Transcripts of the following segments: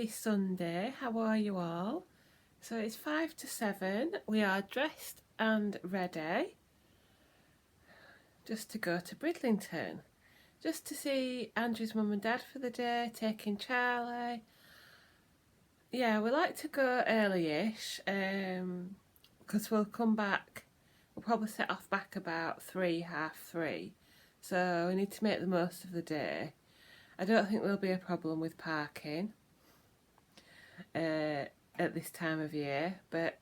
Happy Sunday, how are you all? So it's 5 to 7, we are dressed and ready just to go to Bridlington, just to see Andrew's mum and dad for the day, taking Charlie. Yeah, we like to go early-ish because we'll come back, we'll probably set off back about 3, half 3, so we need to make the most of the day. I don't think there'll be a problem with parking at this time of year, but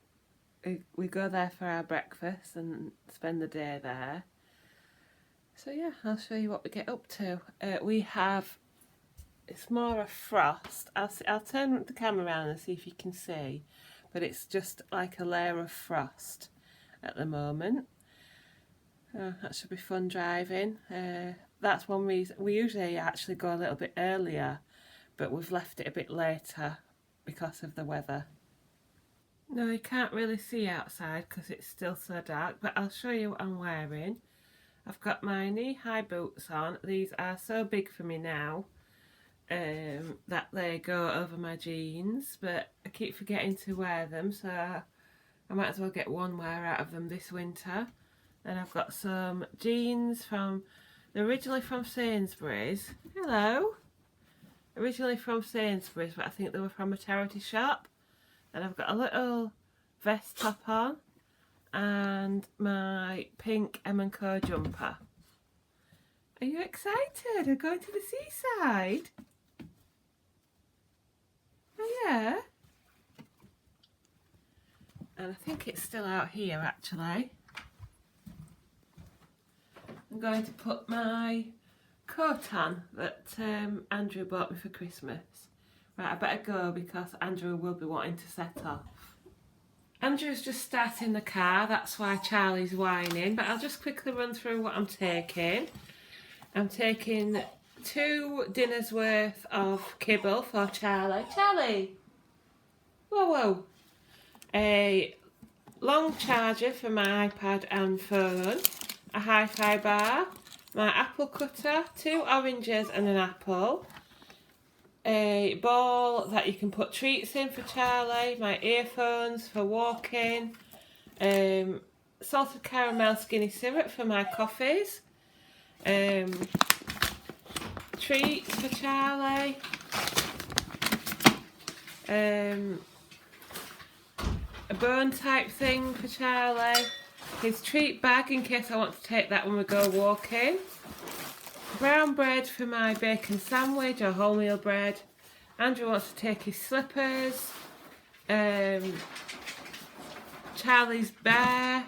we go there for our breakfast and spend the day there. So yeah, I'll show you what we get up to. We have, it's more a frost. I'll turn the camera around and see if you can see, but it's just like a layer of frost at the moment. That should be fun driving. That's one reason we usually actually go a little bit earlier, but we've left it a bit later because of the weather. No, you can't really see outside because it's still so dark, but I'll show you what I'm wearing. I've got my knee-high boots on. These are so big for me now that they go over my jeans, but I keep forgetting to wear them, so I might as well get one wear out of them this winter. And I've got some jeans they're originally from Sainsbury's. Hello! Originally from Sainsbury's, but I think they were from a charity shop. And I've got a little vest top on and my pink M&Co jumper. Are you excited? We're going to the seaside? Oh yeah? And I think it's still out here actually. I'm going to put my coat on that Andrew bought me for Christmas. Right, I better go because Andrew will be wanting to set off. Andrew's just starting the car, that's why Charlie's whining, but I'll just quickly run through what I'm taking. I'm taking 2 dinners worth of kibble for Charlie. Charlie! Whoa, whoa! A long charger for my iPad and phone. A hi-fi bar, my apple cutter, 2 oranges and an apple, a bowl that you can put treats in for Charlie, my earphones for walking, salted caramel skinny syrup for my coffees, treats for Charlie, a bone type thing for Charlie, his treat bag in case I want to take that when we go walking, brown bread for my bacon sandwich or wholemeal bread, Andrew wants to take his slippers, Charlie's bear,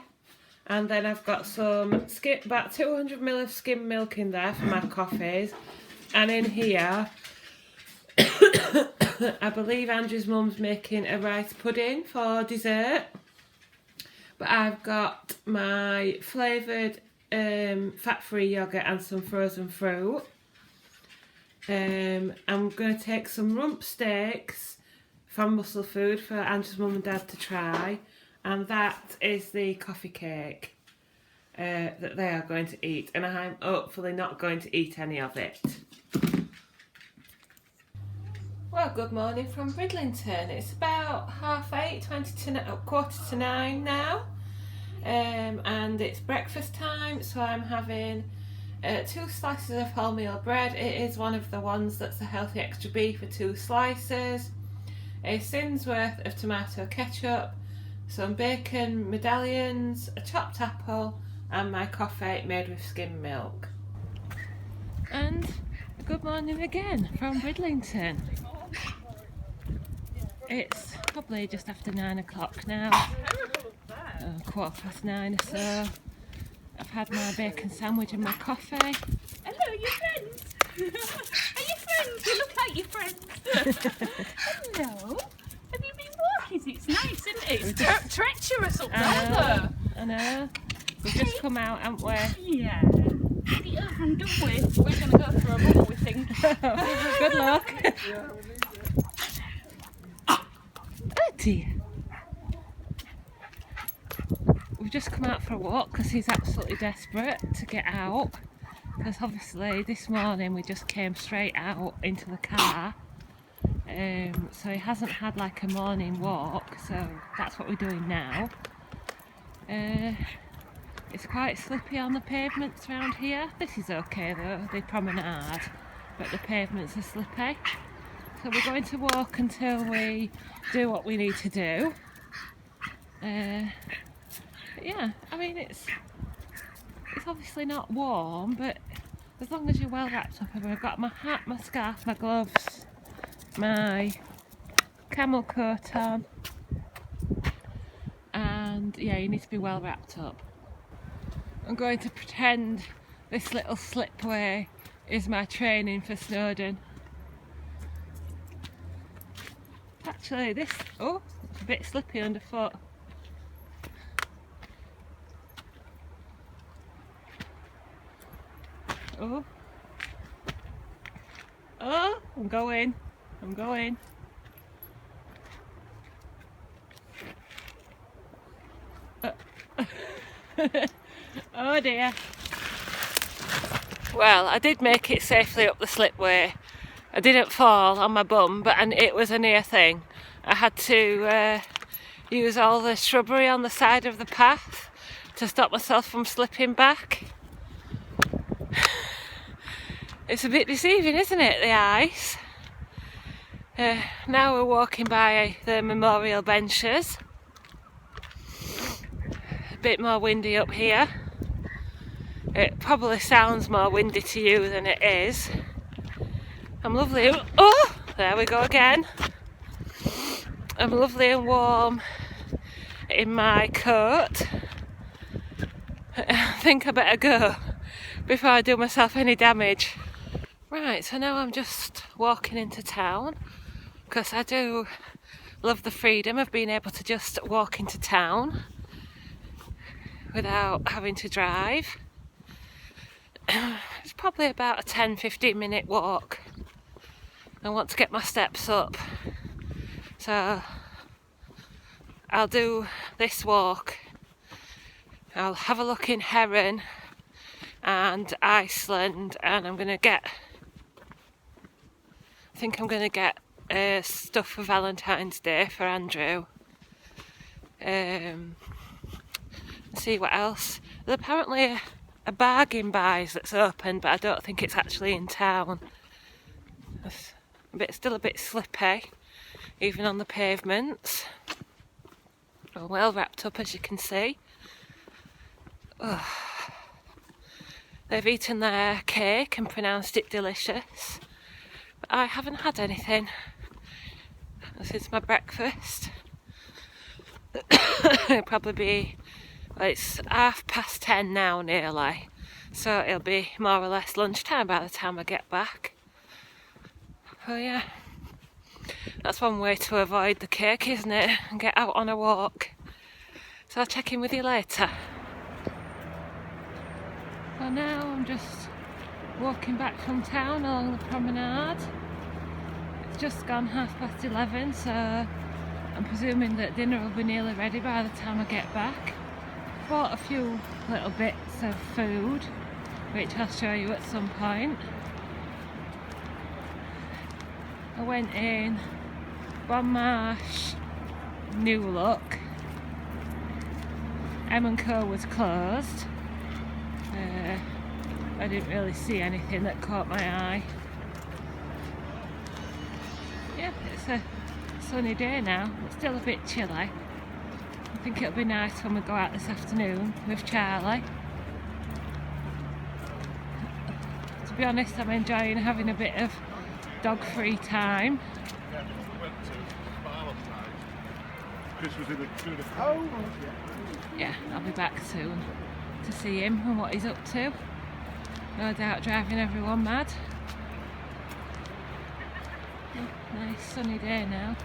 and then I've got some about 200ml of skim milk in there for my coffees, and in here I believe Andrew's mum's making a rice pudding for dessert. But I've got my flavoured fat-free yoghurt and some frozen fruit. I'm going to take some rump steaks from Muscle Food for Andrew's mum and dad to try. And that is the coffee cake that they are going to eat. And I'm hopefully not going to eat any of it. Well, good morning from Bridlington. It's about 8:30, 8:45 now, and it's breakfast time, so I'm having 2 slices of wholemeal bread. It is one of the ones that's a healthy extra beef for 2 slices, a sin's worth of tomato ketchup, some bacon medallions, a chopped apple, and my coffee made with skim milk. And good morning again from Bridlington. It's probably just after 9 o'clock now, 9:15 or so. I've had my bacon sandwich and my coffee. Hello, your friends. Are you friends? You look like your friends. Hello. Have you been walking? It's nice, isn't it? It's treacherous up there. I know. We've just come out, haven't we? Yeah. Yeah, and don't we? We're going to go for a run, we think. Good luck. Oh dear. We've just come out for a walk because he's absolutely desperate to get out, because obviously this morning we just came straight out into the car So he hasn't had like a morning walk, so that's what we're doing now. It's quite slippy on the pavements around here. This is okay though, the promenade, but the pavements are slippy. So we're going to walk until we do what we need to do. But yeah, I mean it's obviously not warm, but as long as you're well wrapped up, and I've got my hat, my scarf, my gloves, my camel coat on, and yeah, you need to be well wrapped up. I'm going to pretend this little slipway is my training for Snowdon. Actually this, oh, it's a bit slippy underfoot. Oh, oh, I'm going. Oh dear. Well, I did make it safely up the slipway. I didn't fall on my bum, but it was a near thing. I had to use all the shrubbery on the side of the path to stop myself from slipping back. It's a bit deceiving, isn't it, the ice? Now we're walking by the memorial benches. A bit more windy up here. It probably sounds more windy to you than it is. I'm lovely. Oh, there we go again. I'm lovely and warm in my coat. I think I better go before I do myself any damage. Right, so now I'm just walking into town because I do love the freedom of being able to just walk into town without having to drive. It's probably about a 10-15 minute walk. I want to get my steps up, so I'll do this walk. I'll have a look in Heron and Iceland, and I think I'm going to get stuff for Valentine's Day for Andrew. See what else. There's apparently a bargain buys that's open, but I don't think it's actually in town. It's still a bit slippy, even on the pavements. I'm well wrapped up, as you can see. Oh. They've eaten their cake and pronounced it delicious, but I haven't had anything since my breakfast. It'll probably be, well, it's 10:30 now nearly, so it'll be more or less lunchtime by the time I get back. Oh yeah, that's one way to avoid the cake, isn't it? And get out on a walk. So I'll check in with you later. So now I'm just walking back from town along the promenade. It's just gone 11:30, so I'm presuming that dinner will be nearly ready by the time I get back. Bought a few little bits of food, which I'll show you at some point. I went in Bon Marsh, New Look. M&Co was closed. I didn't really see anything that caught my eye. Yeah, it's a sunny day now. It's still a bit chilly. I think it'll be nice when we go out this afternoon with Charlie. To be honest, I'm enjoying having a bit of dog-free time. Yeah, we went to Valentine's. Chris was doing a phone. Yeah, I'll be back soon to see him and what he's up to. No doubt driving everyone mad. Oh, nice sunny day now.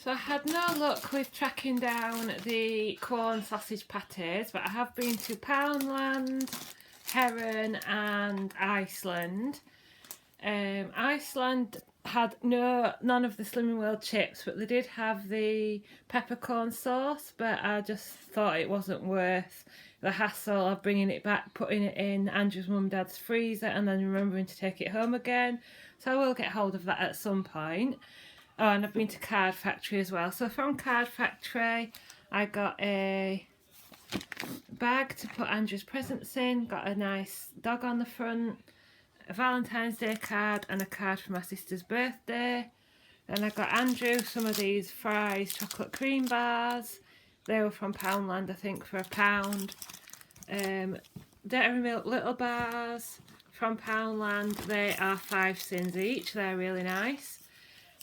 So I had no luck with tracking down the corn sausage patties, but I have been to Poundland, Heron and Iceland. Iceland had none of the Slimming World chips, but they did have the peppercorn sauce, but I just thought it wasn't worth the hassle of bringing it back, putting it in Andrew's mum and dad's freezer and then remembering to take it home again. So I will get hold of that at some point. Oh, and I've been to Card Factory as well. So from Card Factory I got a bag to put Andrew's presents in, got a nice dog on the front, a Valentine's Day card and a card for my sister's birthday. Then I got Andrew some of these Fry's chocolate cream bars. They were from Poundland, I think, for £1. Dairy Milk little bars from Poundland. They are 5 cents each. They're really nice.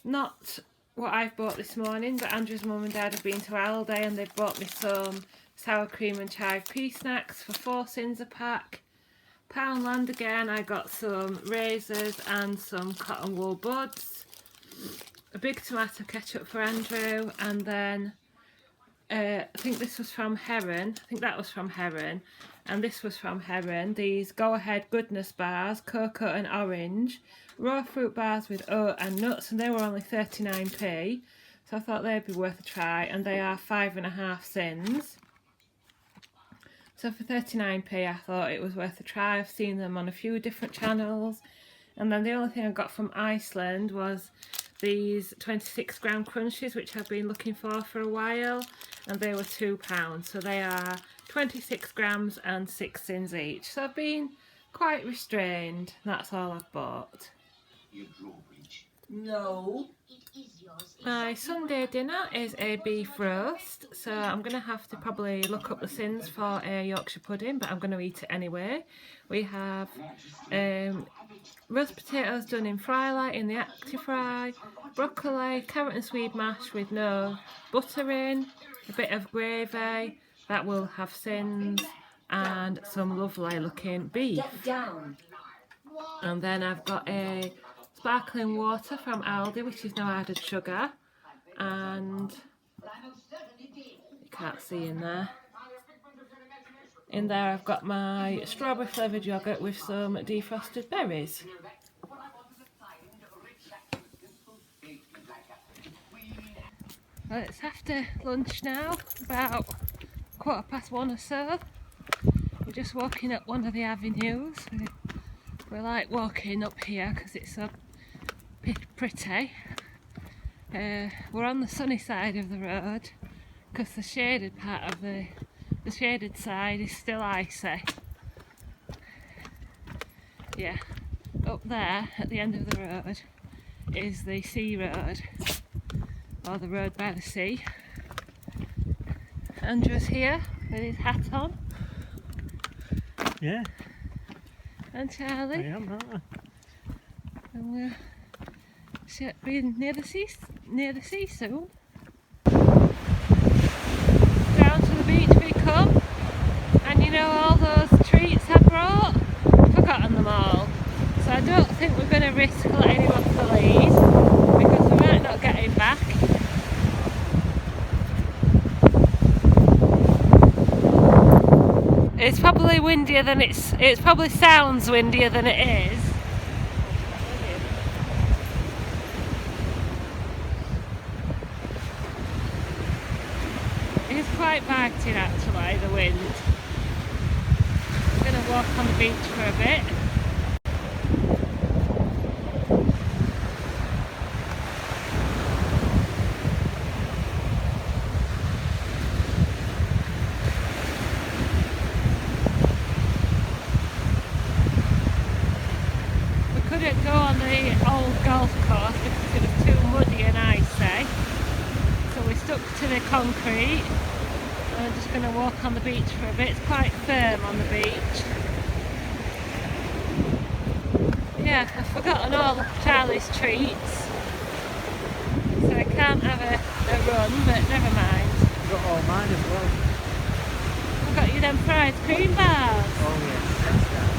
Not what I've bought this morning, but Andrew's mum and dad have been to Aldi and they've bought me some sour cream and chive pea snacks for 4 cents a pack. Poundland again, I got some razors and some cotton wool buds. A big tomato ketchup for Andrew, and then I think this was from Heron. I think that was from Heron, and this was from Heron. These Go Ahead Goodness bars, cocoa and orange, raw fruit bars with oat and nuts, and they were only 39p. So I thought they'd be worth a try, and they are 5.5 cents. So for 39p I thought it was worth a try. I've seen them on a few different channels. And then the only thing I got from Iceland was these 26 gram crunches, which I've been looking for a while, and they were £2. So they are 26 grams and 6 cents each. So I've been quite restrained. That's all I've bought. No. My Sunday dinner is a beef roast, so I'm going to have to probably look up the sins for a Yorkshire pudding, but I'm going to eat it anyway. We have roast potatoes done in fry light in the Actifry, broccoli, carrot and swede mash with no butter in, a bit of gravy that will have sins, and some lovely looking beef. And then I've got a sparkling water from Aldi, which is no added sugar, and you can't see in there. In there I've got my strawberry flavoured yoghurt with some defrosted berries. Well, it's after lunch now, about 1:15 or so. We're just walking up one of the avenues. We like walking up here because it's so pretty. We're on the sunny side of the road because the shaded part of the shaded side is still icy. Yeah, up there at the end of the road is the sea road, or the road by the sea. Andrew's here with his hat on. Yeah. And Charlie. I am, aren't I? And we're being near the sea soon. Down to the beach we come, and you know all those treats I brought? I've forgotten them all. So I don't think we're going to risk letting him off the lead because we might not get him back. It's probably windier than it probably sounds windier than it is. It's quite biting actually, the wind. I'm going to walk on the beach for a bit. Couldn't go on the old golf course because it was too muddy and icy, so we stuck to the concrete. And I'm just going to walk on the beach for a bit. It's quite firm on the beach. Yeah, I've forgotten all Charlie's treats, so I can't have a run, but never mind. I've got all mine as well. I've got you them fried cream bars. Oh yes, that's that.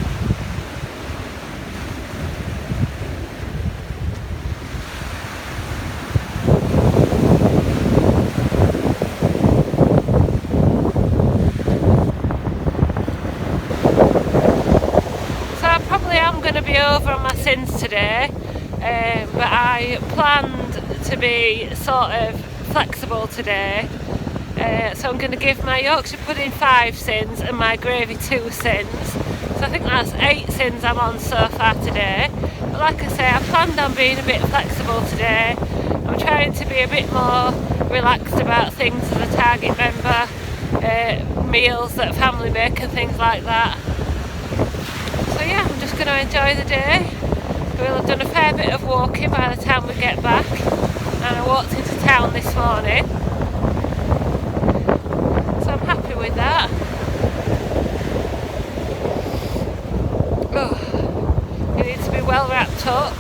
am going to be over on my sins today, but I planned to be sort of flexible today. So I'm going to give my Yorkshire pudding 5 sins and my gravy 2 sins. So I think that's 8 sins I'm on so far today. But like I say, I planned on being a bit flexible today. I'm trying to be a bit more relaxed about things as a target member, meals that family make and things like that. So yeah, I'm just going to enjoy the day. We'll have done a fair bit of walking by the time we get back, and I walked into town this morning, so I'm happy with that. Oh, you need to be well wrapped up.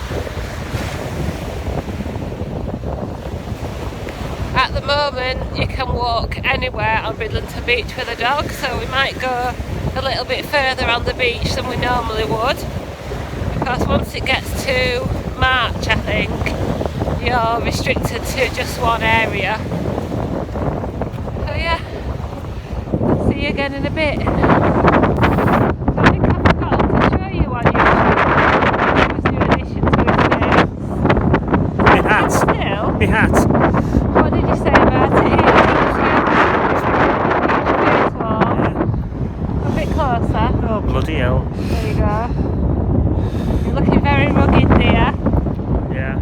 At the moment you can walk anywhere on Bridlington beach with a dog, so we might go a little bit further on the beach than we normally would, because once it gets to March I think you're restricted to just one area. So yeah, see you again in a bit. So I think I forgot to show you on YouTube this new addition to his face. My hat. Still? My hat. What did you say about it? Keep your face warm. A bit closer. Oh, bloody hell. There you go. You're looking very rugged, dear, Yeah.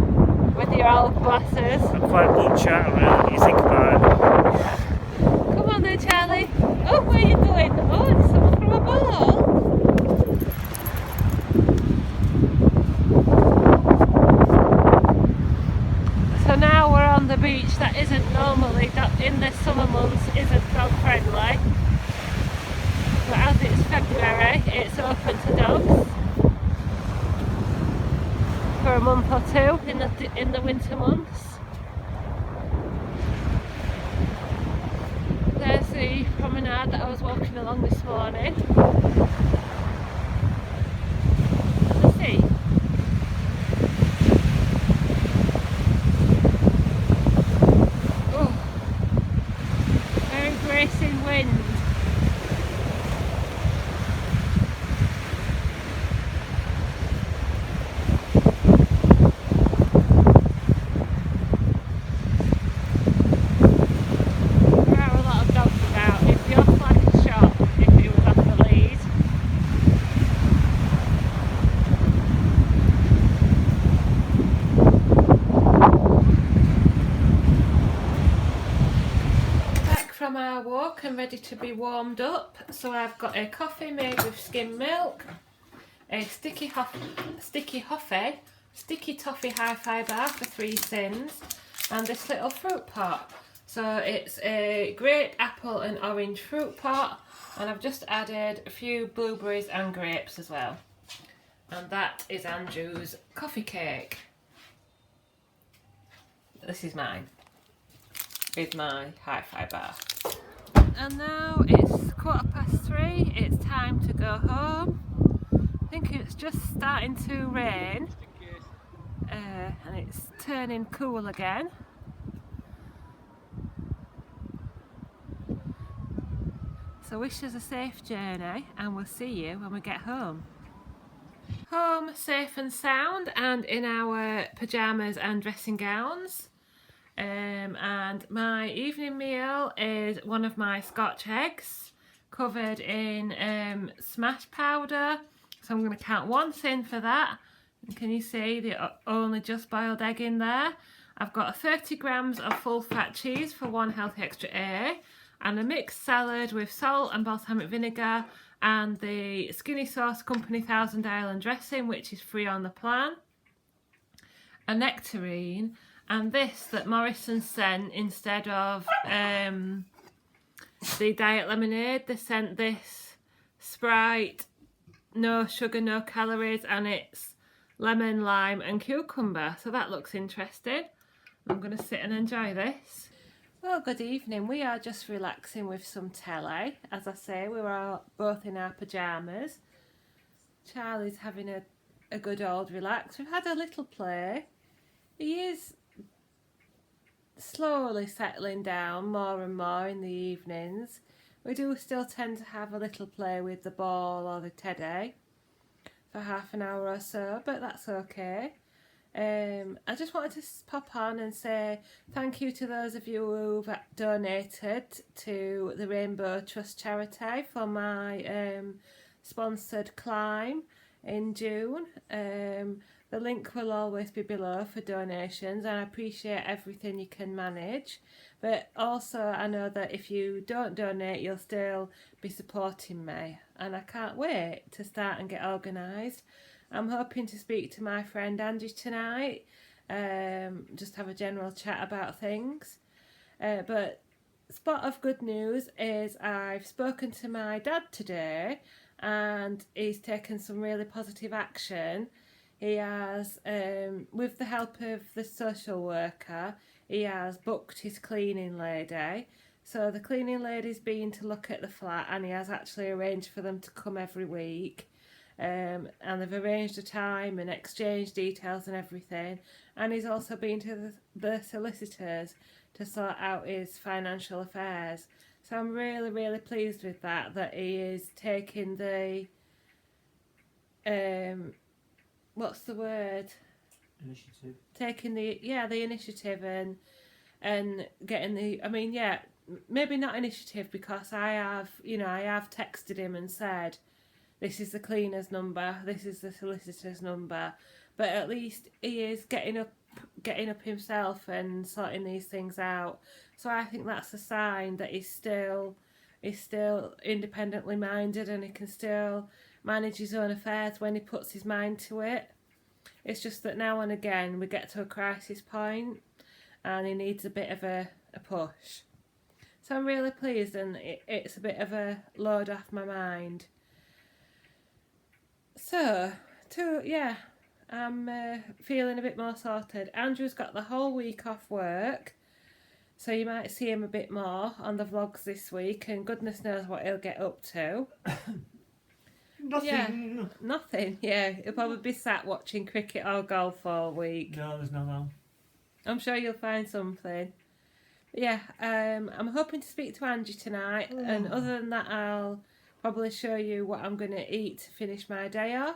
with your old glasses. I'm quite butch out, really, when you think about it. Come on then, Charlie. Oh, where are you going? Oh, there's someone from a ball. So now we're on the beach that isn't normally, in the summer months, isn't dog friendly. But as it's February, it's open to dogs for a month or two in the winter months. There's the promenade that I was walking along this morning. The sea. Oh, very bracing wind. From our walk and ready to be warmed up, so I've got a coffee made with skim milk, a sticky toffee hi-fi bar for 3 sins, and this little fruit pot. So it's a grape, apple and orange fruit pot, and I've just added a few blueberries and grapes as well. And that is Andrew's coffee cake. This is mine. With my hi-fi bar. And now it's 3:15, it's time to go home. I think it's just starting to rain, and it's turning cool again. So wish us a safe journey, and we'll see you when we get home. Home safe and sound, and in our pyjamas and dressing gowns. And my evening meal is one of my Scotch eggs covered in smash powder. So I'm going to count 1 sin for that. And can you see the only just boiled egg in there? I've got 30 grams of full fat cheese for 1 healthy extra A, and a mixed salad with salt and balsamic vinegar, and the Skinny Sauce Company 1000 Island dressing, which is free on the plan, a nectarine, and this that Morrison sent instead of the diet lemonade. They sent this Sprite, no sugar, no calories, and it's lemon, lime and cucumber. So that looks interesting. I'm going to sit and enjoy this. Well, good evening. We are just relaxing with some telly. As I say, we were both in our pyjamas. Charlie's having a good old relax. We've had a little play. He is slowly settling down more and more in the evenings. We do still tend to have a little play with the ball or the teddy. for half an hour or so, but that's okay. I just wanted to pop on and say thank you to those of you who've donated to the Rainbow Trust charity for my sponsored climb in June. The link will always be below for donations, and I appreciate everything you can manage. But also I know that if you don't donate, you'll still be supporting me, and I can't wait to start and get organised. I'm hoping to speak to my friend Angie tonight, just have a general chat about things. But spot of good news is I've spoken to my dad today, and he's taken some really positive action. He has, with the help of the social worker, he has booked his cleaning lady. So the cleaning lady's been to look at the flat, and he has actually arranged for them to come every week. And they've arranged a time and exchanged details and everything. And he's also been to the solicitors to sort out his financial affairs. So I'm really, really pleased with that he is taking the, what's the word? Initiative. Taking the initiative and getting the, I mean, yeah, maybe not initiative, because I have texted him and said, this is the cleaner's number, this is the solicitor's number, but at least he is getting up himself and sorting these things out. So I think that's a sign that he's still independently minded, and he can still manage his own affairs when he puts his mind to it. It's just that now and again we get to a crisis point and he needs a bit of a push. So I'm really pleased, and it's a bit of a load off my mind. So, I'm feeling a bit more sorted. Andrew's got the whole week off work, so you might see him a bit more on the vlogs this week, and goodness knows what he'll get up to. Nothing. Yeah, nothing. Yeah, he'll probably be sat watching cricket or golf all week. No, there's no no. I'm sure you'll find something. But yeah, I'm hoping to speak to Angie tonight, and other than that, I'll probably show you what I'm going to eat to finish my day off.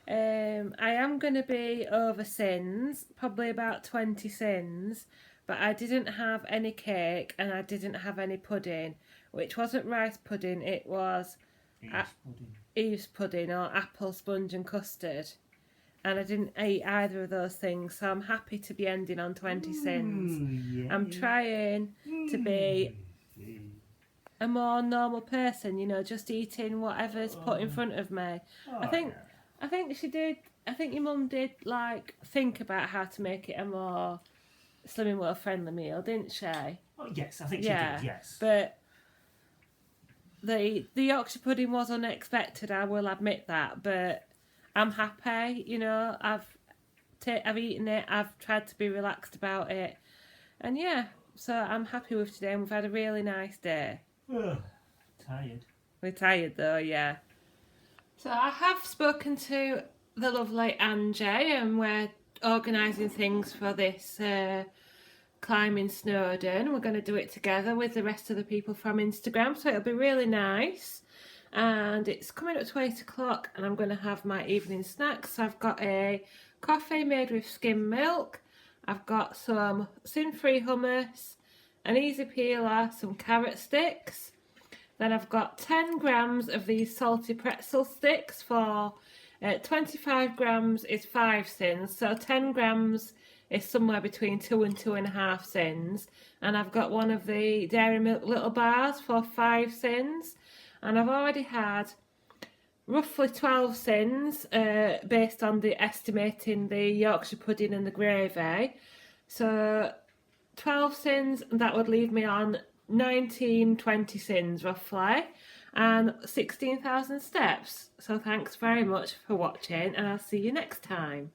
I am going to be over sins, probably about 20 sins, but I didn't have any cake and I didn't have any pudding, which wasn't rice pudding, it was Eve's pudding or apple sponge and custard, and I didn't eat either of those things, so I'm happy to be ending on 20 sins. Yeah, I'm trying to be a more normal person, just eating whatever's put in front of me. I think she did. I think your mum did think about how to make it a more Slimming World friendly meal, didn't she? Oh, yes, I think she did. Yes, but the Yorkshire pudding was unexpected. I will admit that, but I'm happy. I've eaten it. I've tried to be relaxed about it, and yeah, so I'm happy with today. And we've had a really nice day. Tired. We're tired though, yeah. So I have spoken to the lovely Angie, and we're organising things for this climbing Snowdon. We're going to do it together with the rest of the people from Instagram, so it'll be really nice. And it's coming up to 8 o'clock, and I'm going to have my evening snacks. So I've got a coffee made with skim milk. I've got some sin-free hummus, an easy peeler, some carrot sticks. Then I've got 10 grams of these salty pretzel sticks for 25 grams is 5 sins, so 10 grams is somewhere between 2 and 2.5 sins. And I've got one of the Dairy Milk little bars for 5 sins. And I've already had roughly 12 sins based on the estimating the Yorkshire pudding and the gravy. So 12 sins, and that would leave me on 19-20 sins roughly, and 16,000 steps. So thanks very much for watching, and I'll see you next time.